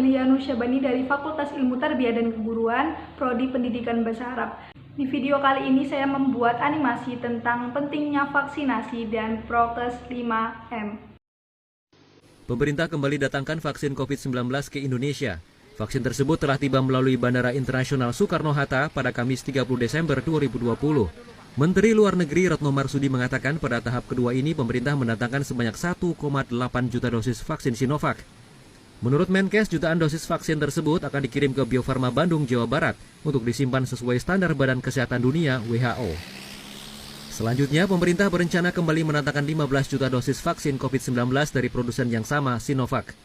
Amelianur Syabani dari Fakultas Ilmu Tarbiyah dan Keguruan, Prodi Pendidikan Bahasa Arab. Di video kali ini saya membuat animasi tentang pentingnya vaksinasi dan Prokes 5M. Pemerintah kembali datangkan vaksin COVID-19 ke Indonesia. Vaksin tersebut telah tiba melalui Bandara Internasional Soekarno-Hatta pada Kamis 30 Desember 2020. Menteri Luar Negeri Retno Marsudi mengatakan pada tahap kedua ini pemerintah mendatangkan sebanyak 1,8 juta dosis vaksin Sinovac. Menurut Menkes, jutaan dosis vaksin tersebut akan dikirim ke Bio Farma Bandung, Jawa Barat untuk disimpan sesuai standar Badan Kesehatan Dunia (WHO). Selanjutnya, pemerintah berencana kembali mendatangkan 15 juta dosis vaksin COVID-19 dari produsen yang sama, Sinovac.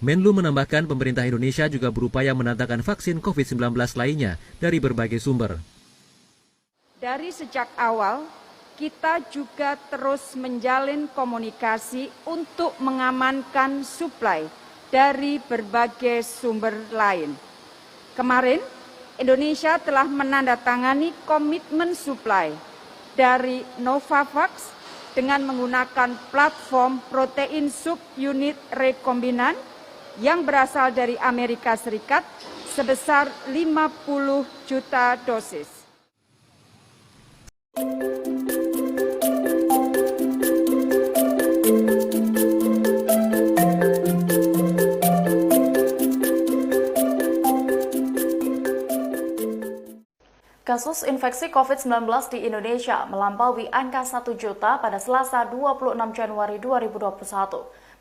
Menlu menambahkan pemerintah Indonesia juga berupaya mendatangkan vaksin COVID-19 lainnya dari berbagai sumber. Dari sejak awal, kita juga terus menjalin komunikasi untuk mengamankan suplai dari berbagai sumber lain. Kemarin, Indonesia telah menandatangani komitmen suplai dari Novavax dengan menggunakan platform protein subunit rekombinan yang berasal dari Amerika Serikat sebesar 50 juta dosis. Kasus infeksi COVID-19 di Indonesia melampaui angka 1 juta pada Selasa 26 Januari 2021.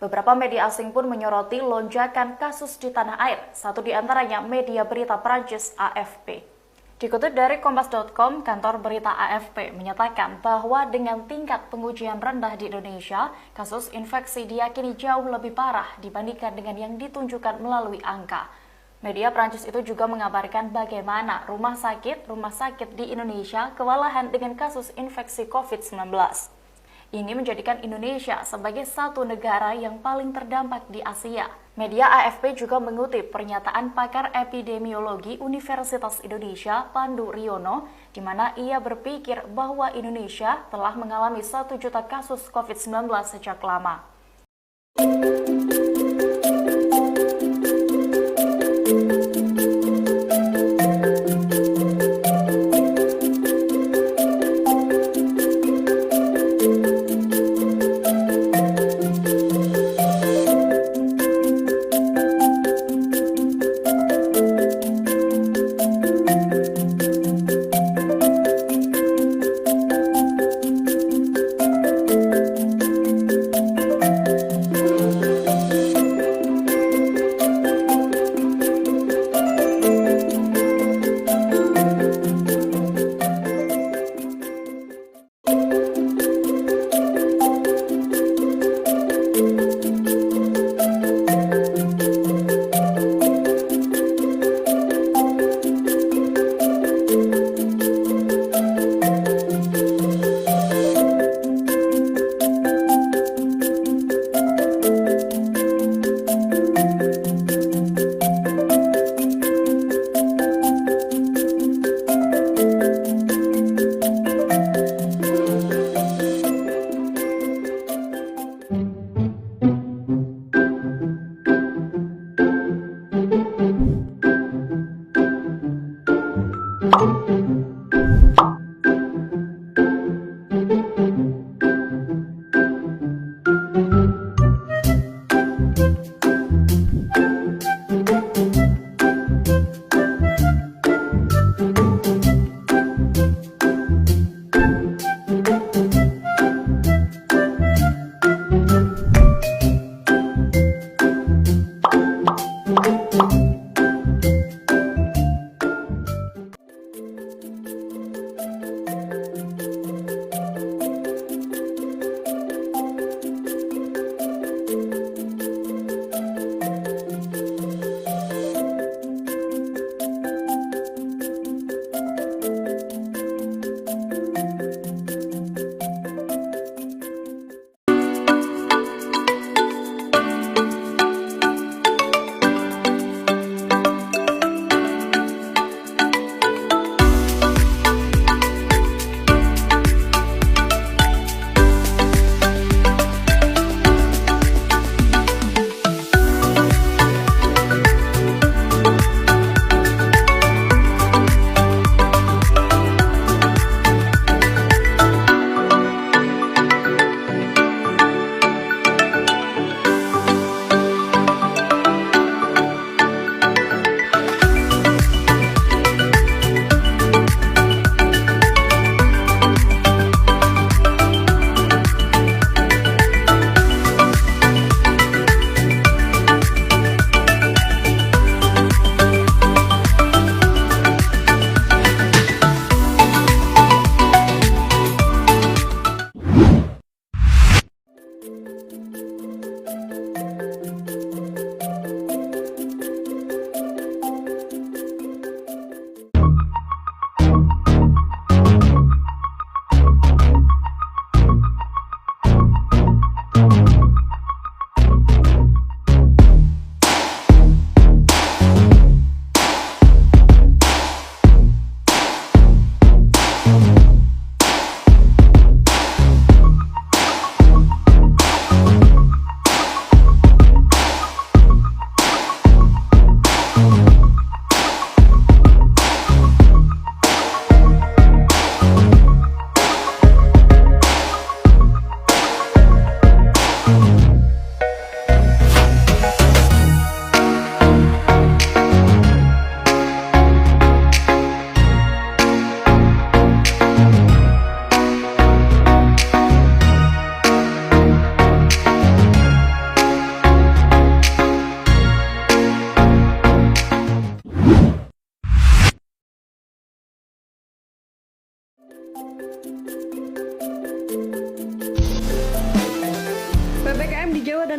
Beberapa media asing pun menyoroti lonjakan kasus di tanah air, satu di antaranya media berita Prancis AFP. Dikutip dari Kompas.com, kantor berita AFP menyatakan bahwa dengan tingkat pengujian rendah di Indonesia, kasus infeksi diyakini jauh lebih parah dibandingkan dengan yang ditunjukkan melalui angka. Media Prancis itu juga mengabarkan bagaimana rumah sakit di Indonesia kewalahan dengan kasus infeksi COVID-19. Ini menjadikan Indonesia sebagai satu negara yang paling terdampak di Asia. Media AFP juga mengutip pernyataan pakar epidemiologi Universitas Indonesia, Pandu Riono, di mana ia berpikir bahwa Indonesia telah mengalami 1 juta kasus COVID-19 sejak lama.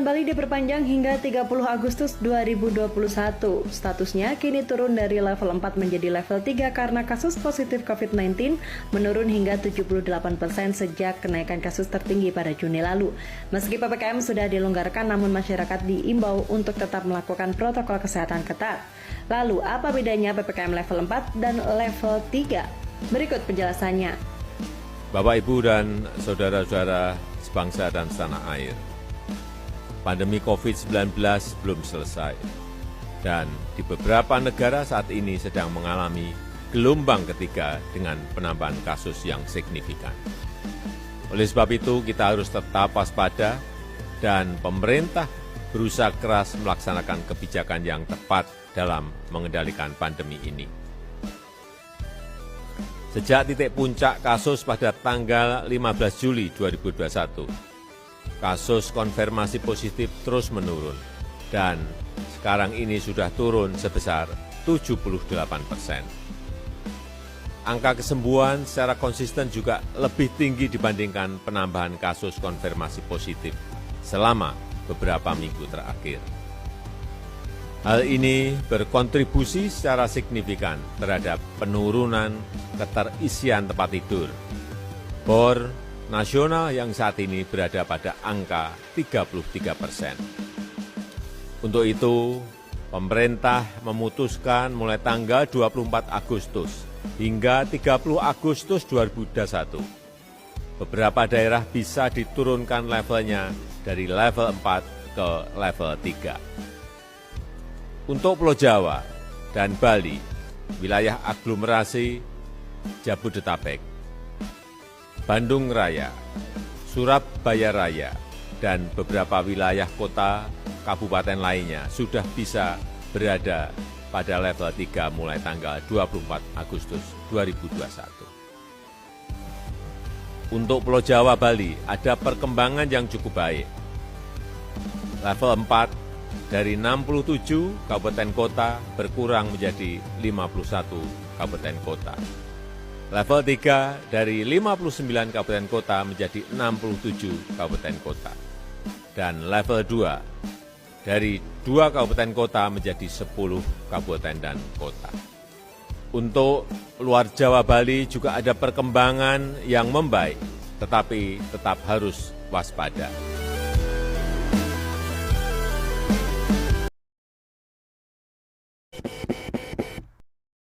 kembali diperpanjang hingga 30 Agustus 2021. Statusnya kini turun dari level 4 menjadi level 3 karena kasus positif COVID-19 menurun hingga 78% sejak kenaikan kasus tertinggi pada Juni lalu. Meski PPKM sudah dilonggarkan, namun masyarakat diimbau untuk tetap melakukan protokol kesehatan ketat. Lalu, apa bedanya PPKM level 4 dan level 3? Berikut penjelasannya. Bapak, Ibu, dan saudara-saudara sebangsa dan setanah air. Pandemi COVID-19 belum selesai, dan di beberapa negara saat ini sedang mengalami gelombang ketiga dengan penambahan kasus yang signifikan. Oleh sebab itu, kita harus tetap waspada dan pemerintah berusaha keras melaksanakan kebijakan yang tepat dalam mengendalikan pandemi ini. Sejak titik puncak kasus pada tanggal 15 Juli 2021, kasus konfirmasi positif terus menurun, dan sekarang ini sudah turun sebesar 78%. Angka kesembuhan secara konsisten juga lebih tinggi dibandingkan penambahan kasus konfirmasi positif selama beberapa minggu terakhir. Hal ini berkontribusi secara signifikan terhadap penurunan keterisian tempat tidur. BOR nasional yang saat ini berada pada angka 33%. Untuk itu, pemerintah memutuskan mulai tanggal 24 Agustus hingga 30 Agustus 2021, beberapa daerah bisa diturunkan levelnya dari level 4 ke level 3. Untuk Pulau Jawa dan Bali, wilayah aglomerasi Jabodetabek, Bandung Raya, Surabaya Raya, dan beberapa wilayah kota kabupaten lainnya sudah bisa berada pada level 3 mulai tanggal 24 Agustus 2021. Untuk Pulau Jawa Bali ada perkembangan yang cukup baik. Level 4 dari 67 kabupaten kota berkurang menjadi 51 kabupaten kota. Level 3 dari 59 kabupaten kota menjadi 67 kabupaten kota. Dan level 2 dari 2 kabupaten kota menjadi 10 kabupaten dan kota. Untuk luar Jawa Bali juga ada perkembangan yang membaik, tetapi tetap harus waspada.